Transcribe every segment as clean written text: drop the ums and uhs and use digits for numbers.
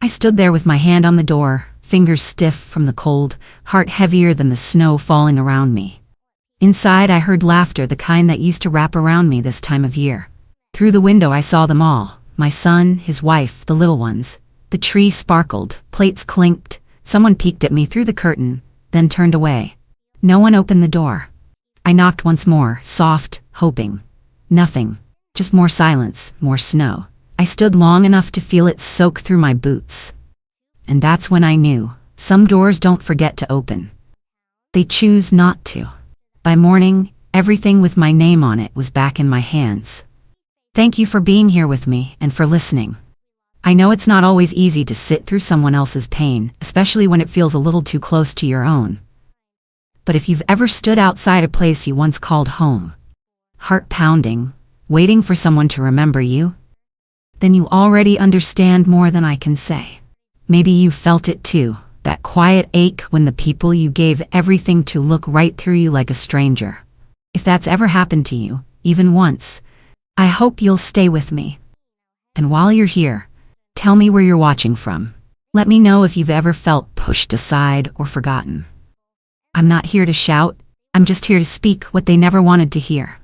I stood there with my hand on the door, fingers stiff from the cold, heart heavier than the snow falling around me. Inside I heard laughter, the kind that used to wrap around me this time of year. Through the window I saw them all, my son, his wife, the little ones. The tree sparkled, plates clinked, someone peeked at me through the curtain, then turned away. No one opened the door. I knocked once more, soft, hoping. Nothing. Just more silence, more snow. I stood long enough to feel it soak through my boots. And that's when I knew, some doors don't forget to open. They choose not to. By morning, everything with my name on it was back in my hands. Thank you for being here with me and for listening. I know it's not always easy to sit through someone else's pain, especially when it feels a little too close to your own. But if you've ever stood outside a place you once called home, heart pounding, waiting for someone to remember you, then you already understand more than I can say. Maybe you felt it too, that quiet ache when the people you gave everything to look right through you like a stranger. If that's ever happened to you, even once, I hope you'll stay with me. And while you're here, tell me where you're watching from. Let me know if you've ever felt pushed aside or forgotten. I'm not here to shout, I'm just here to speak what they never wanted to hear.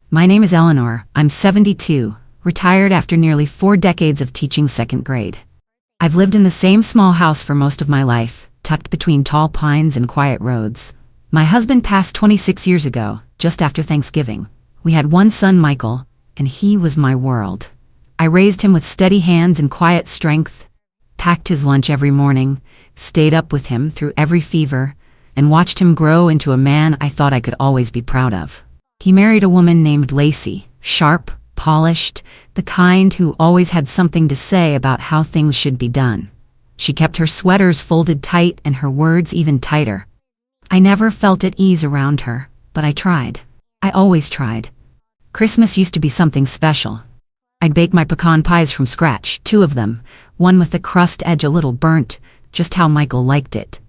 My name is Eleanor, I'm 72, retired after nearly 4 decades of teaching 2nd grade. I've lived in the same small house for most of my life, tucked between tall pines and quiet roads. My husband passed 26 years ago, just after Thanksgiving. We had one son, Michael, and he was my world. I raised him with steady hands and quiet strength, packed his lunch every morning, stayed up with him through every fever, and watched him grow into a man I thought I could always be proud of. He married a woman named Lacey, sharp, polished, the kind who always had something to say about how things should be done. She kept her sweaters folded tight and her words even tighter. I never felt at ease around her, but I tried. I always tried. Christmas used to be something special. I'd bake my pecan pies from scratch, 2 of them, one with the crust edge a little burnt, just how Michael liked it.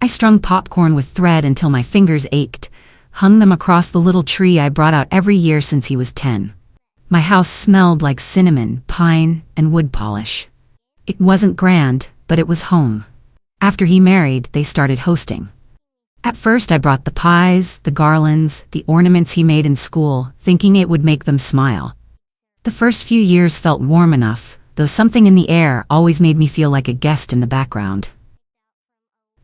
I strung popcorn with thread until my fingers ached, hung them across the little tree I brought out every year since he was 10. My house smelled like cinnamon, pine, and wood polish. It wasn't grand, but it was home. After he married, they started hosting. At first I brought the pies, the garlands, the ornaments he made in school, thinking it would make them smile. The first few years felt warm enough, though something in the air always made me feel like a guest in the background.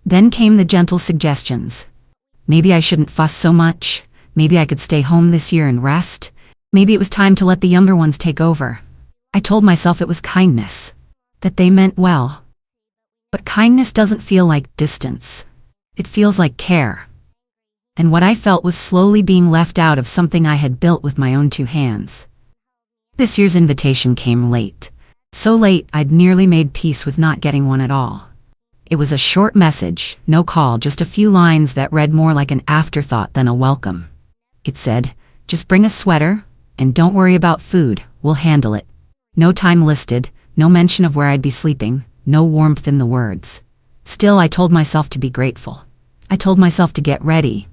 Then came the gentle suggestions. Maybe I shouldn't fuss so much, maybe I could stay home this year and rest. Maybe it was time to let the younger ones take over. I told myself it was kindness, that they meant well. But kindness doesn't feel like distance. It feels like care. And what I felt was slowly being left out of something I had built with my own 2 hands. This year's invitation came late. So late I'd nearly made peace with not getting one at all. It was a short message, no call, just a few lines that read more like an afterthought than a welcome. It said, "Just bring a sweater, and don't worry about food, we'll handle it." No time listed, no mention of where I'd be sleeping, no warmth in the words. Still, I told myself to be grateful. I told myself to get ready.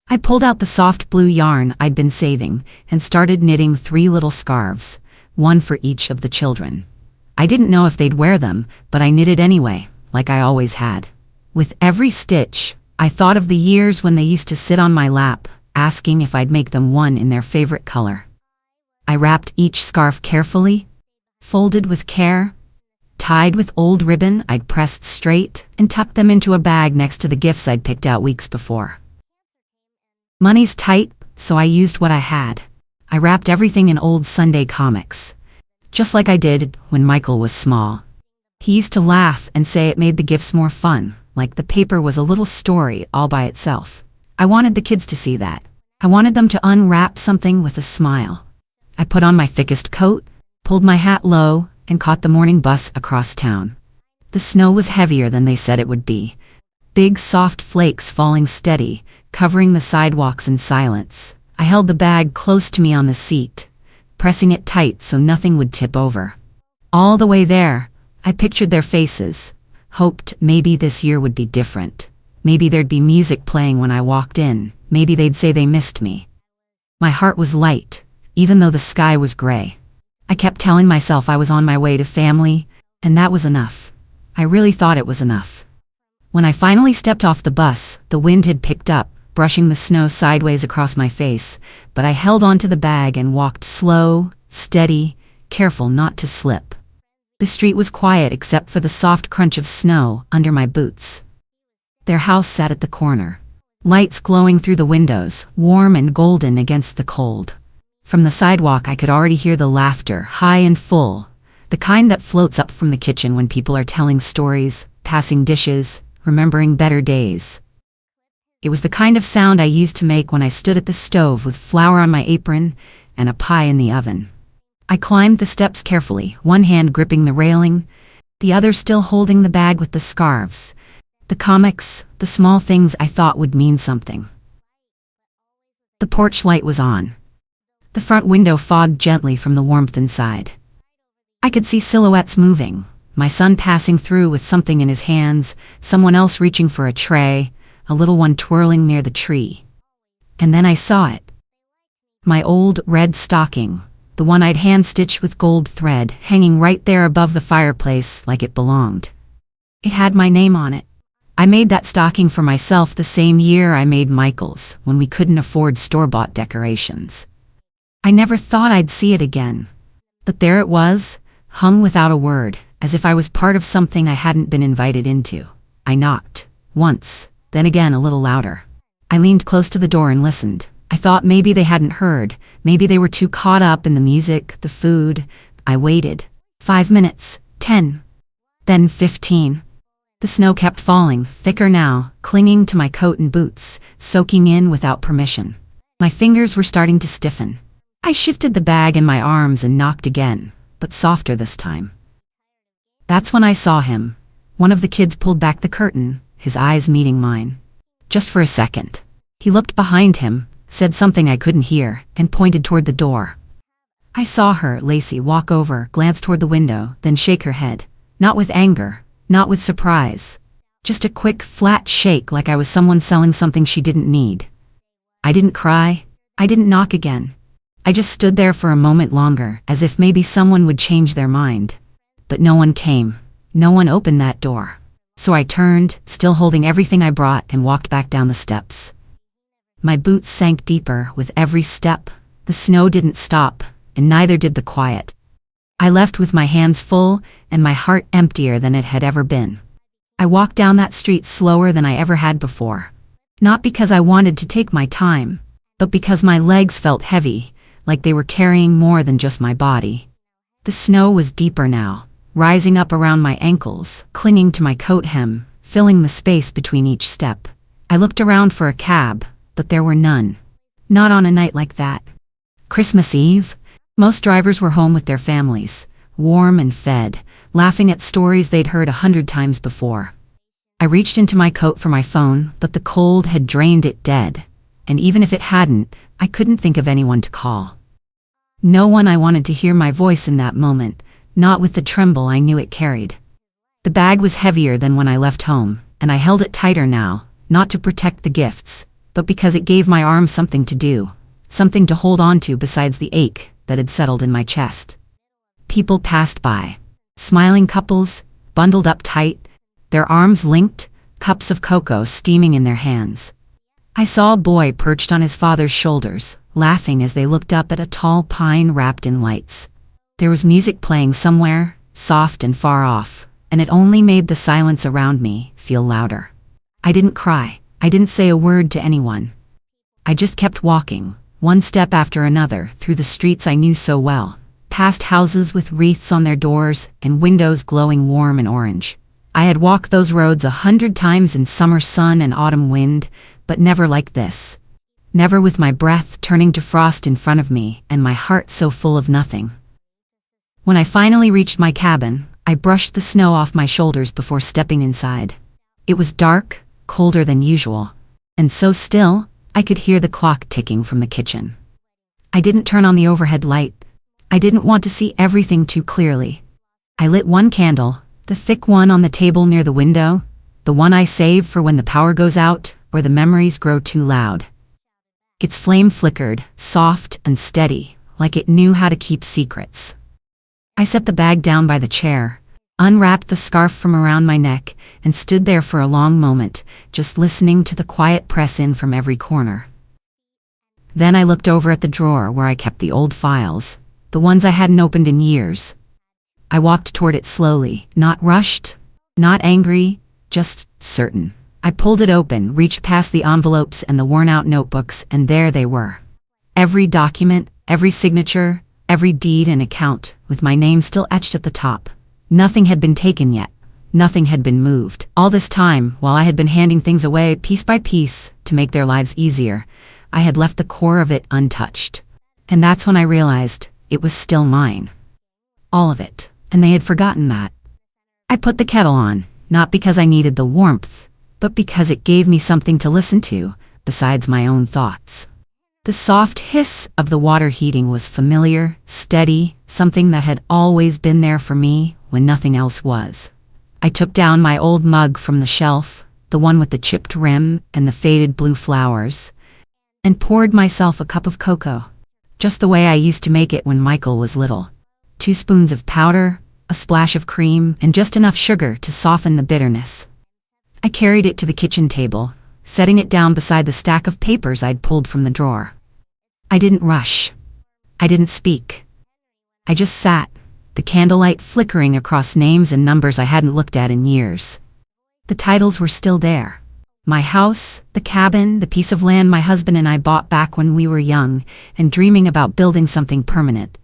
I pulled out the soft blue yarn I'd been saving and started knitting 3 little scarves, one for each of the children. I didn't know if they'd wear them, but I knitted anyway, like I always had. With every stitch, I thought of the years when they used to sit on my lap, asking if I'd make them one in their favorite color. I wrapped each scarf carefully, folded with care, tied with old ribbon I'd pressed straight, and tucked them into a bag next to the gifts I'd picked out weeks before. Money's tight, so I used what I had. I wrapped everything in old Sunday comics, just like I did when Michael was small. He used to laugh and say it made the gifts more fun, like the paper was a little story all by itself. I wanted the kids to see that. I wanted them to unwrap something with a smile. I put on my thickest coat, pulled my hat low, and caught the morning bus across town. The snow was heavier than they said it would be. Big soft flakes falling steady, covering the sidewalks in silence. I held the bag close to me on the seat, pressing it tight so nothing would tip over. All the way there, I pictured their faces, hoped maybe this year would be different. Maybe there'd be music playing when I walked in, maybe they'd say they missed me. My heart was light, even though the sky was gray. I kept telling myself I was on my way to family, And that was enough. I really thought it was enough. When I finally stepped off the bus, the wind had picked up, brushing the snow sideways across my face, but I held onto the bag and walked slow, steady, careful not to slip. The street was quiet except for the soft crunch of snow under my boots. Their house sat at the corner, lights glowing through the windows, warm and golden against the cold. From the sidewalk I could already hear the laughter, high and full, the kind that floats up from the kitchen when people are telling stories, passing dishes, remembering better days. It was the kind of sound I used to make when I stood at the stove with flour on my apron and a pie in the oven. I climbed the steps carefully, one hand gripping the railing, the other still holding the bag with the scarves, the comics, the small things I thought would mean something. The porch light was on. The front window fogged gently from the warmth inside. I could see silhouettes moving, my son passing through with something in his hands, someone else reaching for a tray, a little one twirling near the tree. And then I saw it. My old red stocking, the one I'd hand-stitched with gold thread, hanging right there above the fireplace like it belonged. It had my name on it. I made that stocking for myself the same year I made Michael's, when we couldn't afford store-bought decorations. I never thought I'd see it again. But there it was, hung without a word, as if I was part of something I hadn't been invited into. I knocked. Once, then again a little louder. I leaned close to the door and listened. I thought maybe they hadn't heard, maybe they were too caught up in the music, the food. I waited. 5 minutes, 10, then 15. The snow kept falling, thicker now, clinging to my coat and boots, soaking in without permission. My fingers were starting to stiffen. I shifted the bag in my arms and knocked again, but softer this time. That's when I saw him. One of the kids pulled back the curtain, his eyes meeting mine. Just for a second. He looked behind him, said something I couldn't hear, and pointed toward the door. I saw her, Lacey, walk over, glance toward the window, then shake her head. Not with anger, not with surprise. Just a quick, flat shake like I was someone selling something she didn't need. I didn't cry. I didn't knock again. I just stood there for a moment longer, as if maybe someone would change their mind. But no one came. No one opened that door. So I turned, still holding everything I brought, and walked back down the steps. My boots sank deeper with every step. The snow didn't stop, and neither did the quiet. I left with my hands full, and my heart emptier than it had ever been. I walked down that street slower than I ever had before. Not because I wanted to take my time, but because my legs felt heavy, like they were carrying more than just my body. The snow was deeper now, rising up around my ankles, clinging to my coat hem, filling the space between each step. I looked around for a cab, but there were none. Not on a night like that. Christmas Eve? Most drivers were home with their families, warm and fed, laughing at stories they'd heard 100 times before. I reached into my coat for my phone, but the cold had drained it dead, and even if it hadn't, I couldn't think of anyone to call. No one I wanted to hear my voice in that moment, not with the tremble I knew it carried. The bag was heavier than when I left home, and I held it tighter now, not to protect the gifts, but because it gave my arms something to do, something to hold on to besides the ache that had settled in my chest. People passed by. Smiling couples, bundled up tight, their arms linked, cups of cocoa steaming in their hands. I saw a boy perched on his father's shoulders, laughing as they looked up at a tall pine wrapped in lights. There was music playing somewhere, soft and far off, and it only made the silence around me feel louder. I didn't cry. I didn't say a word to anyone. I just kept walking, one step after another, through the streets I knew so well, past houses with wreaths on their doors and windows glowing warm and orange. I had walked those roads 100 times in summer sun and autumn wind, but never like this. Never with my breath turning to frost in front of me and my heart so full of nothing. When I finally reached my cabin, I brushed the snow off my shoulders before stepping inside. It was dark, colder than usual, and so still, I could hear the clock ticking from the kitchen. I didn't turn on the overhead light. I didn't want to see everything too clearly. I lit one candle, the thick one on the table near the window, the one I save for when the power goes out or the memories grow too loud. Its flame flickered, soft and steady, like it knew how to keep secrets. I set the bag down by the chair, unwrapped the scarf from around my neck, and stood there for a long moment, just listening to the quiet press in from every corner. Then I looked over at the drawer where I kept the old files, the ones I hadn't opened in years. I walked toward it slowly, not rushed, not angry, just certain. I pulled it open, reached past the envelopes and the worn-out notebooks, and there they were. Every document, every signature, every deed and account, with my name still etched at the top. Nothing had been taken yet. Nothing had been moved. All this time, while I had been handing things away piece by piece to make their lives easier, I had left the core of it untouched. And that's when I realized it was still mine. All of it. And they had forgotten that. I put the kettle on, not because I needed the warmth, but because it gave me something to listen to, besides my own thoughts. The soft hiss of the water heating was familiar, steady, something that had always been there for me when nothing else was. I took down my old mug from the shelf, the one with the chipped rim and the faded blue flowers, and poured myself a cup of cocoa, just the way I used to make it when Michael was little. 2 spoons of powder, a splash of cream, and just enough sugar to soften the bitterness. I carried it to the kitchen table, setting it down beside the stack of papers I'd pulled from the drawer. I didn't rush. I didn't speak. I just sat, the candlelight flickering across names and numbers I hadn't looked at in years. The titles were still there. My house, the cabin, the piece of land my husband and I bought back when we were young and dreaming about building something permanent.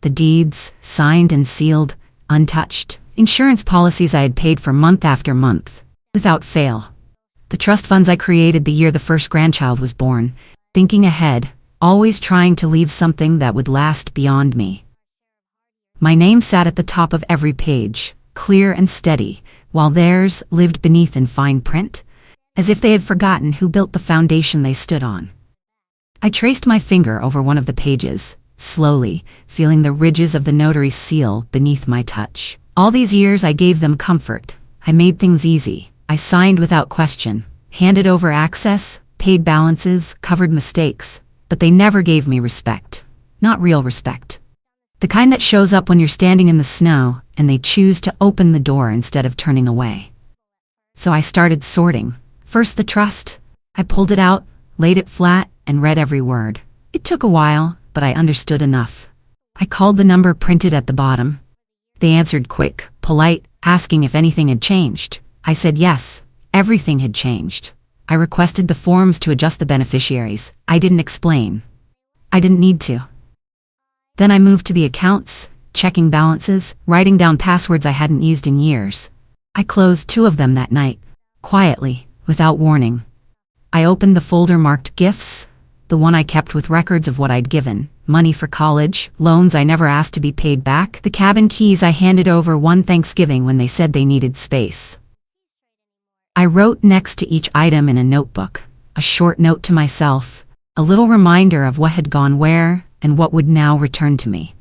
The deeds, signed and sealed, untouched. Insurance policies I had paid for month after month, without fail. The trust funds I created the year the first grandchild was born, thinking ahead, always trying to leave something that would last beyond me. My name sat at the top of every page, clear and steady, while theirs lived beneath in fine print, as if they had forgotten who built the foundation they stood on. I traced my finger over one of the pages, slowly, feeling the ridges of the notary's seal beneath my touch. All these years I gave them comfort. I made things easy. I signed without question, handed over access, paid balances, covered mistakes, but they never gave me respect. Not real respect. The kind that shows up when you're standing in the snow and they choose to open the door instead of turning away. So I started sorting. First the trust. I pulled it out, laid it flat, and read every word. It took a while, but I understood enough. I called the number printed at the bottom. They answered quick, polite, asking if anything had changed. I said yes, everything had changed. I requested the forms to adjust the beneficiaries. I didn't explain. I didn't need to. Then I moved to the accounts, checking balances, writing down passwords I hadn't used in years. I closed 2 of them that night, quietly, without warning. I opened the folder marked gifts, the one I kept with records of what I'd given, money for college, loans I never asked to be paid back, the cabin keys I handed over one Thanksgiving when they said they needed space. I wrote next to each item in a notebook, a short note to myself, a little reminder of what had gone where and what would now return to me.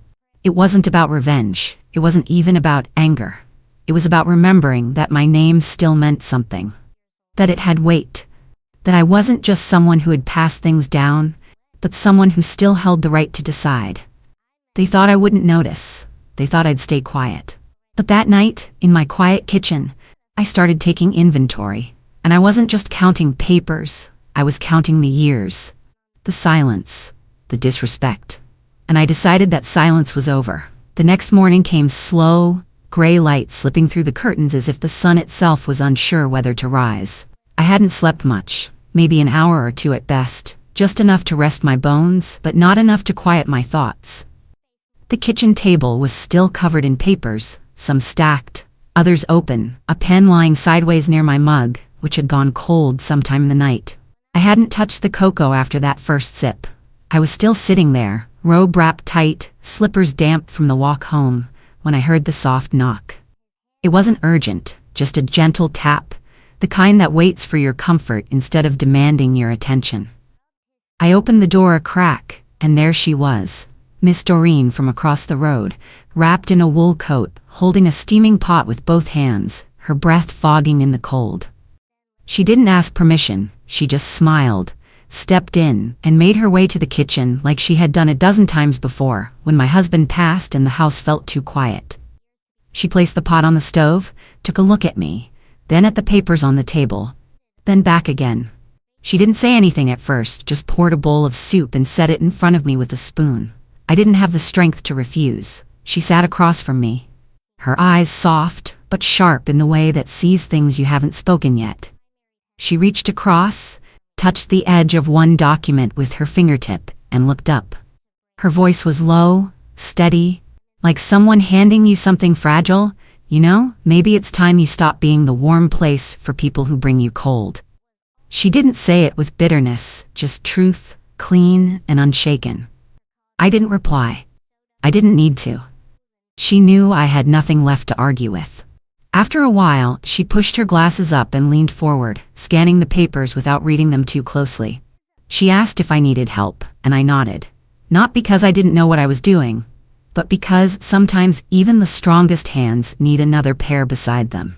It wasn't about revenge. It wasn't even about anger. It was about remembering that my name still meant something. That it had weight. That I wasn't just someone who had passed things down, but someone who still held the right to decide. They thought I wouldn't notice. They thought I'd stay quiet. But that night, in my quiet kitchen, I started taking inventory. And I wasn't just counting papers. I was counting the years. The silence. The disrespect. And I decided that silence was over. The next morning came slow, gray light slipping through the curtains as if the sun itself was unsure whether to rise. I hadn't slept much, maybe an hour or 2 at best, just enough to rest my bones, but not enough to quiet my thoughts. The kitchen table was still covered in papers, some stacked, others open, a pen lying sideways near my mug, which had gone cold sometime in the night. I hadn't touched the cocoa after that first sip. I was still sitting there, robe wrapped tight, slippers damp from the walk home, when I heard the soft knock. It wasn't urgent, just a gentle tap, the kind that waits for your comfort instead of demanding your attention. I opened the door a crack, and there she was, Miss Doreen from across the road, wrapped in a wool coat, holding a steaming pot with both hands, her breath fogging in the cold. She didn't ask permission, she just smiled, stepped in, and made her way to the kitchen like she had done a dozen times before, when my husband passed and the house felt too quiet. She placed the pot on the stove, took a look at me, then at the papers on the table, then back again. She didn't say anything at first, just poured a bowl of soup and set it in front of me with a spoon. I didn't have the strength to refuse. She sat across from me, her eyes soft but sharp in the way that sees things you haven't spoken yet. She reached across, touched the edge of one document with her fingertip, and looked up. Her voice was low, steady, like someone handing you something fragile. You know, maybe it's time you stop being the warm place for people who bring you cold. She didn't say it with bitterness, just truth, clean and unshaken. I didn't reply. I didn't need to. She knew I had nothing left to argue with. After a while, she pushed her glasses up and leaned forward, scanning the papers without reading them too closely. She asked if I needed help, and I nodded. Not because I didn't know what I was doing, but because sometimes even the strongest hands need another pair beside them.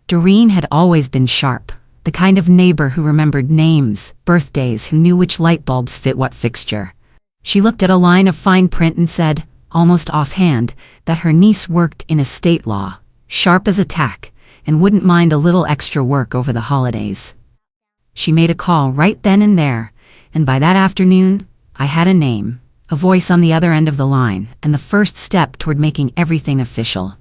Doreen had always been sharp, the kind of neighbor who remembered names, birthdays, who knew which light bulbs fit what fixture. She looked at a line of fine print and said, almost offhand, that her niece worked in estate law, sharp as a tack, and wouldn't mind a little extra work over the holidays. She made a call right then and there, and by that afternoon, I had a name, a voice on the other end of the line, and the first step toward making everything official.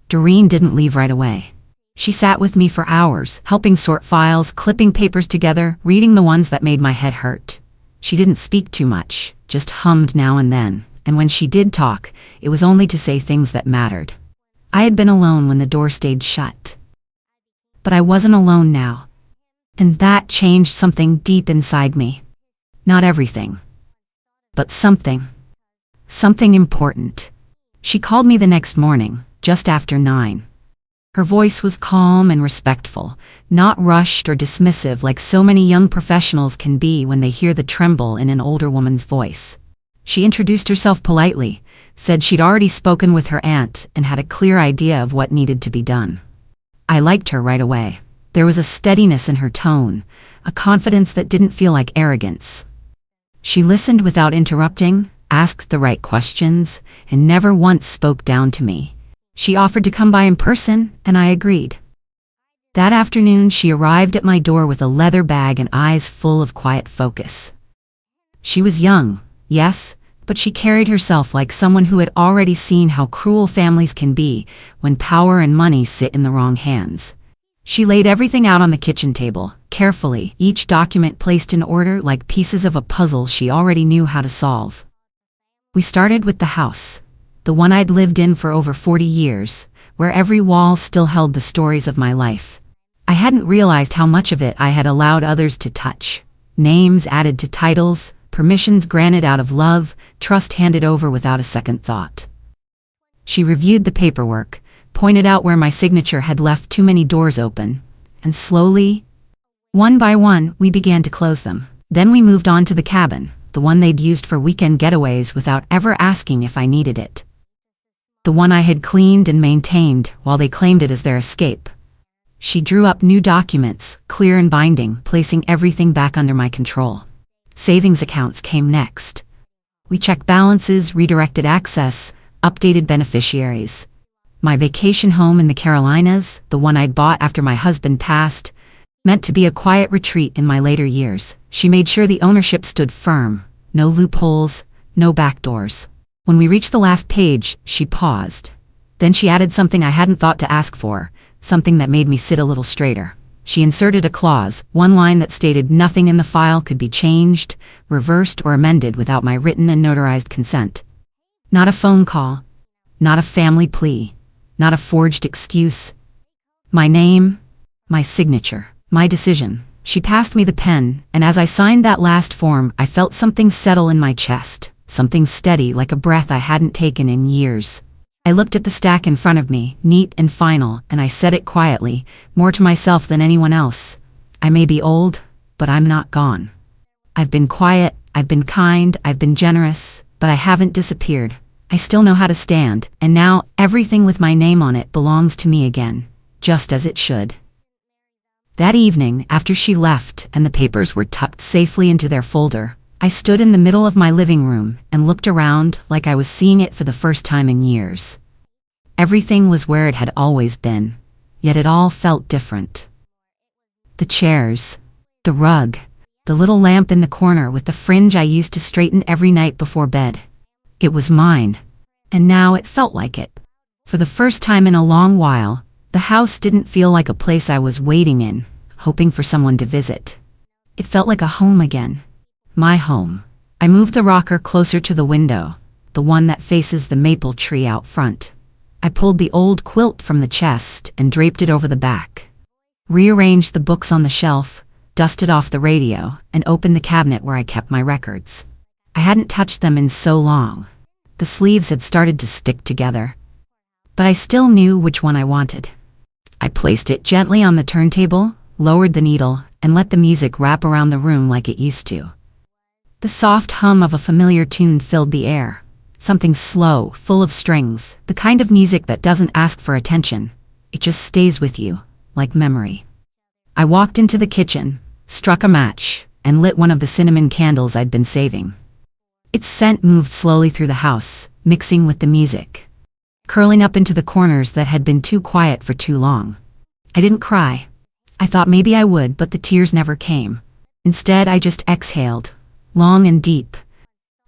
Doreen didn't leave right away. She sat with me for hours, helping sort files, clipping papers together, reading the ones that made my head hurt. She didn't speak too much, just hummed now and then, and when she did talk, it was only to say things that mattered. I had been alone when the door stayed shut. But I wasn't alone now. And that changed something deep inside me. Not everything. But something. Something important. She called me the next morning, just after 9. Her voice was calm and respectful, not rushed or dismissive like so many young professionals can be when they hear the tremble in an older woman's voice. She introduced herself politely, said she'd already spoken with her aunt and had a clear idea of what needed to be done. I liked her right away. There was a steadiness in her tone, a confidence that didn't feel like arrogance. She listened without interrupting, asked the right questions, and never once spoke down to me. She offered to come by in person, and I agreed. That afternoon, she arrived at my door with a leather bag and eyes full of quiet focus. She was young, yes, but she carried herself like someone who had already seen how cruel families can be when power and money sit in the wrong hands. She laid everything out on the kitchen table, carefully, each document placed in order like pieces of a puzzle she already knew how to solve. We started with the house, the one I'd lived in for over 40 years, where every wall still held the stories of my life. I hadn't realized how much of it I had allowed others to touch. Names added to titles, permissions granted out of love, trust handed over without a second thought. She reviewed the paperwork, pointed out where my signature had left too many doors open, and slowly, one by one, we began to close them. Then we moved on to the cabin, the one they'd used for weekend getaways without ever asking if I needed it. The one I had cleaned and maintained while they claimed it as their escape. She drew up new documents, clear and binding, placing everything back under my control. Savings accounts came next. We checked balances, redirected access, updated beneficiaries. My vacation home in the Carolinas, the one I'd bought after my husband passed, meant to be a quiet retreat in my later years. She made sure the ownership stood firm, no loopholes, no backdoors. When we reached the last page, she paused. Then she added something I hadn't thought to ask for, something that made me sit a little straighter. She inserted a clause, one line that stated nothing in the file could be changed, reversed, or amended without my written and notarized consent. Not a phone call, not a family plea, not a forged excuse. My name, my signature, my decision. She passed me the pen, and as I signed that last form, I felt something settle in my chest, something steady like a breath I hadn't taken in years. I looked at the stack in front of me, neat and final, and I said it quietly, more to myself than anyone else. I may be old, but I'm not gone. I've been quiet, I've been kind, I've been generous, but I haven't disappeared. I still know how to stand, and now everything with my name on it belongs to me again, just as it should. That evening, after she left and the papers were tucked safely into their folder, I stood in the middle of my living room and looked around like I was seeing it for the first time in years. Everything was where it had always been, yet it all felt different. The chairs, the rug, the little lamp in the corner with the fringe I used to straighten every night before bed. It was mine, and now it felt like it. For the first time in a long while, the house didn't feel like a place I was waiting in, hoping for someone to visit. It felt like a home again. My home. I moved the rocker closer to the window, the one that faces the maple tree out front. I pulled the old quilt from the chest and draped it over the back. Rearranged the books on the shelf, dusted off the radio, and opened the cabinet where I kept my records. I hadn't touched them in so long. The sleeves had started to stick together, but I still knew which one I wanted. I placed it gently on the turntable, lowered the needle, and let the music wrap around the room like it used to. The soft hum of a familiar tune filled the air. Something slow, full of strings, the kind of music that doesn't ask for attention. It just stays with you, like memory. I walked into the kitchen, struck a match, and lit one of the cinnamon candles I'd been saving. Its scent moved slowly through the house, mixing with the music, curling up into the corners that had been too quiet for too long. I didn't cry. I thought maybe I would, but the tears never came. Instead, I just exhaled, long and deep,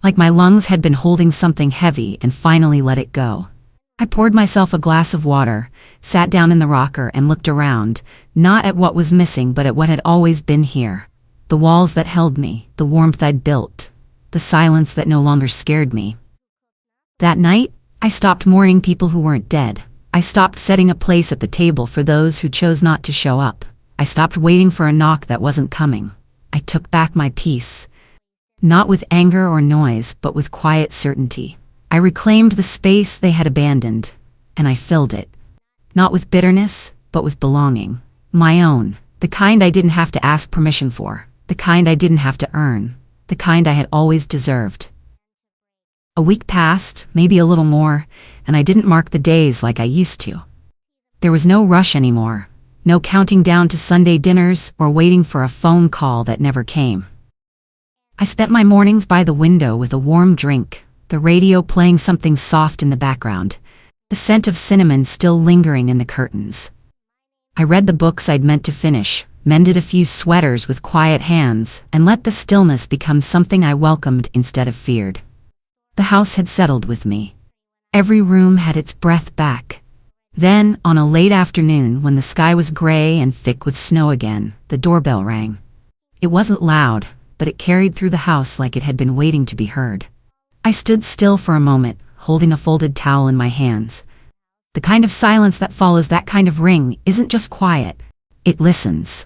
like my lungs had been holding something heavy and finally let it go. I poured myself a glass of water, sat down in the rocker and looked around, not at what was missing but at what had always been here. The walls that held me, the warmth I'd built, the silence that no longer scared me. That night, I stopped mourning people who weren't dead. I stopped setting a place at the table for those who chose not to show up. I stopped waiting for a knock that wasn't coming. I took back my peace. Not with anger or noise, but with quiet certainty. I reclaimed the space they had abandoned, and I filled it. Not with bitterness, but with belonging. My own. The kind I didn't have to ask permission for. The kind I didn't have to earn. The kind I had always deserved. A week passed, maybe a little more, and I didn't mark the days like I used to. There was no rush anymore. No counting down to Sunday dinners or waiting for a phone call that never came. I spent my mornings by the window with a warm drink, the radio playing something soft in the background, the scent of cinnamon still lingering in the curtains. I read the books I'd meant to finish, mended a few sweaters with quiet hands, and let the stillness become something I welcomed instead of feared. The house had settled with me. Every room had its breath back. Then, on a late afternoon when the sky was gray and thick with snow again, the doorbell rang. It wasn't loud, but it carried through the house like it had been waiting to be heard. I stood still for a moment, holding a folded towel in my hands. The kind of silence that follows that kind of ring isn't just quiet, it listens.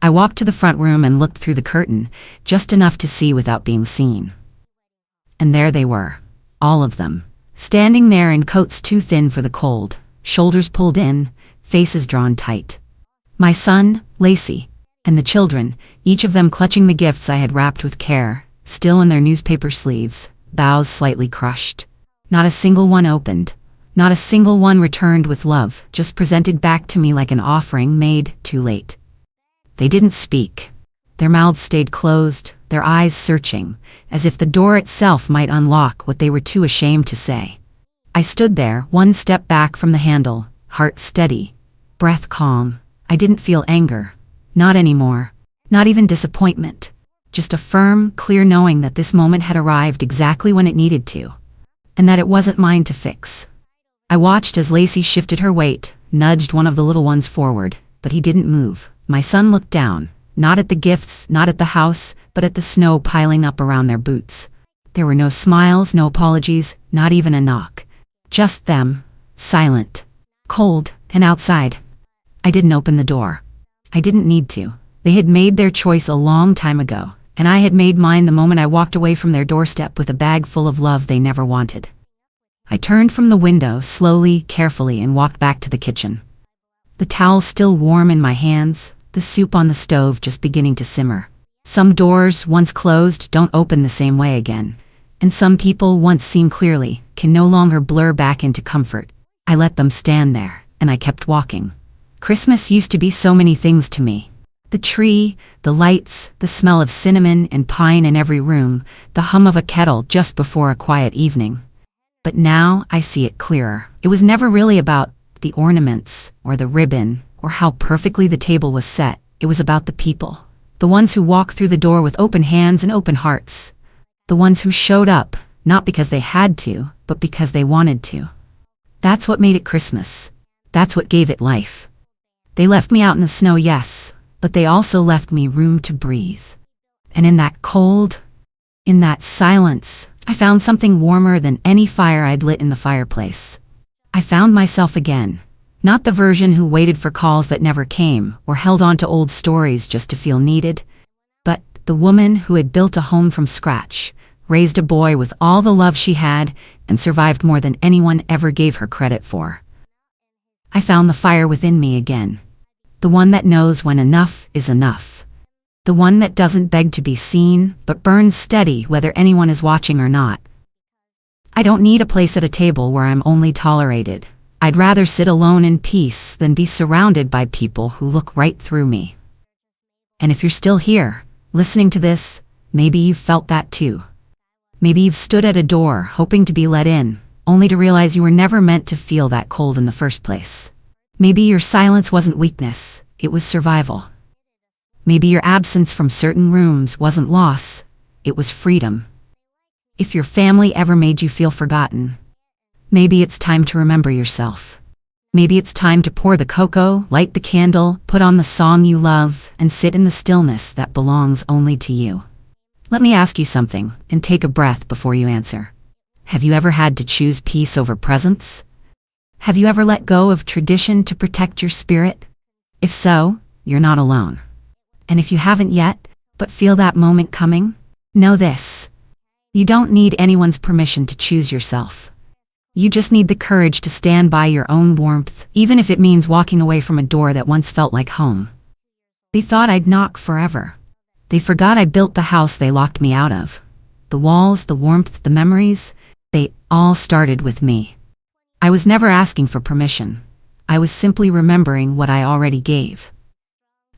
I walked to the front room and looked through the curtain, just enough to see without being seen. And there they were, all of them, standing there in coats too thin for the cold, shoulders pulled in, faces drawn tight. My son, Lacey, and the children, each of them clutching the gifts I had wrapped with care, still in their newspaper sleeves, bows slightly crushed. Not a single one opened. Not a single one returned with love, just presented back to me like an offering made too late. They didn't speak. Their mouths stayed closed, their eyes searching, as if the door itself might unlock what they were too ashamed to say. I stood there, one step back from the handle, heart steady, breath calm. I didn't feel anger. Not anymore. Not even disappointment. Just a firm, clear knowing that this moment had arrived exactly when it needed to, and that it wasn't mine to fix. I watched as Lacey shifted her weight, nudged one of the little ones forward, but he didn't move. My son looked down, not at the gifts, not at the house, but at the snow piling up around their boots. There were no smiles, no apologies, not even a knock. Just them, silent, cold, and outside. I didn't open the door. I didn't need to. They had made their choice a long time ago, and I had made mine the moment I walked away from their doorstep with a bag full of love they never wanted. I turned from the window slowly, carefully, and walked back to the kitchen. The towel still warm in my hands, the soup on the stove just beginning to simmer. Some doors, once closed, don't open the same way again, and some people, once seen clearly, can no longer blur back into comfort. I let them stand there, and I kept walking. Christmas used to be so many things to me. The tree, the lights, the smell of cinnamon and pine in every room, the hum of a kettle just before a quiet evening. But now I see it clearer. It was never really about the ornaments or the ribbon or how perfectly the table was set. It was about the people. The ones who walked through the door with open hands and open hearts. The ones who showed up, not because they had to, but because they wanted to. That's what made it Christmas. That's what gave it life. They left me out in the snow, yes, but they also left me room to breathe. And in that cold, in that silence, I found something warmer than any fire I'd lit in the fireplace. I found myself again. Not the version who waited for calls that never came or held on to old stories just to feel needed, but the woman who had built a home from scratch, raised a boy with all the love she had, and survived more than anyone ever gave her credit for. I found the fire within me again. The one that knows when enough is enough. The one that doesn't beg to be seen, but burns steady whether anyone is watching or not. I don't need a place at a table where I'm only tolerated. I'd rather sit alone in peace than be surrounded by people who look right through me. And if you're still here, listening to this, maybe you've felt that too. Maybe you've stood at a door hoping to be let in, only to realize you were never meant to feel that cold in the first place. Maybe your silence wasn't weakness, it was survival. Maybe your absence from certain rooms wasn't loss, it was freedom. If your family ever made you feel forgotten, maybe it's time to remember yourself. Maybe it's time to pour the cocoa, light the candle, put on the song you love, and sit in the stillness that belongs only to you. Let me ask you something, and take a breath before you answer. Have you ever had to choose peace over presence? Have you ever let go of tradition to protect your spirit? If so, you're not alone. And if you haven't yet, but feel that moment coming, know this. You don't need anyone's permission to choose yourself. You just need the courage to stand by your own warmth, even if it means walking away from a door that once felt like home. They thought I'd knock forever. They forgot I built the house they locked me out of. The walls, the warmth, the memories, they all started with me. I was never asking for permission. I was simply remembering what I already gave.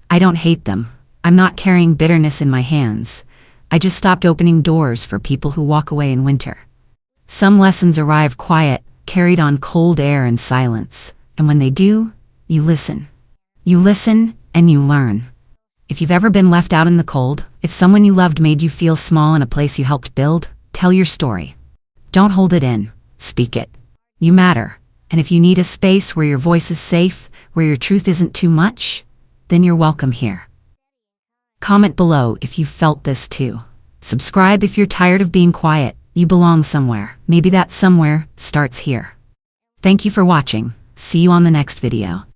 I don't hate them. I'm not carrying bitterness in my hands. I just stopped opening doors for people who walk away in winter. Some lessons arrive quiet, carried on cold air and silence. And when they do, you listen. You listen and you learn. If you've ever been left out in the cold, if someone you loved made you feel small in a place you helped build, tell your story. Don't hold it in. Speak it. You matter. And if you need a space where your voice is safe, where your truth isn't too much, then you're welcome here. Comment below if you felt this too. Subscribe if you're tired of being quiet. You belong somewhere. Maybe that somewhere starts here. Thank you for watching. See you on the next video.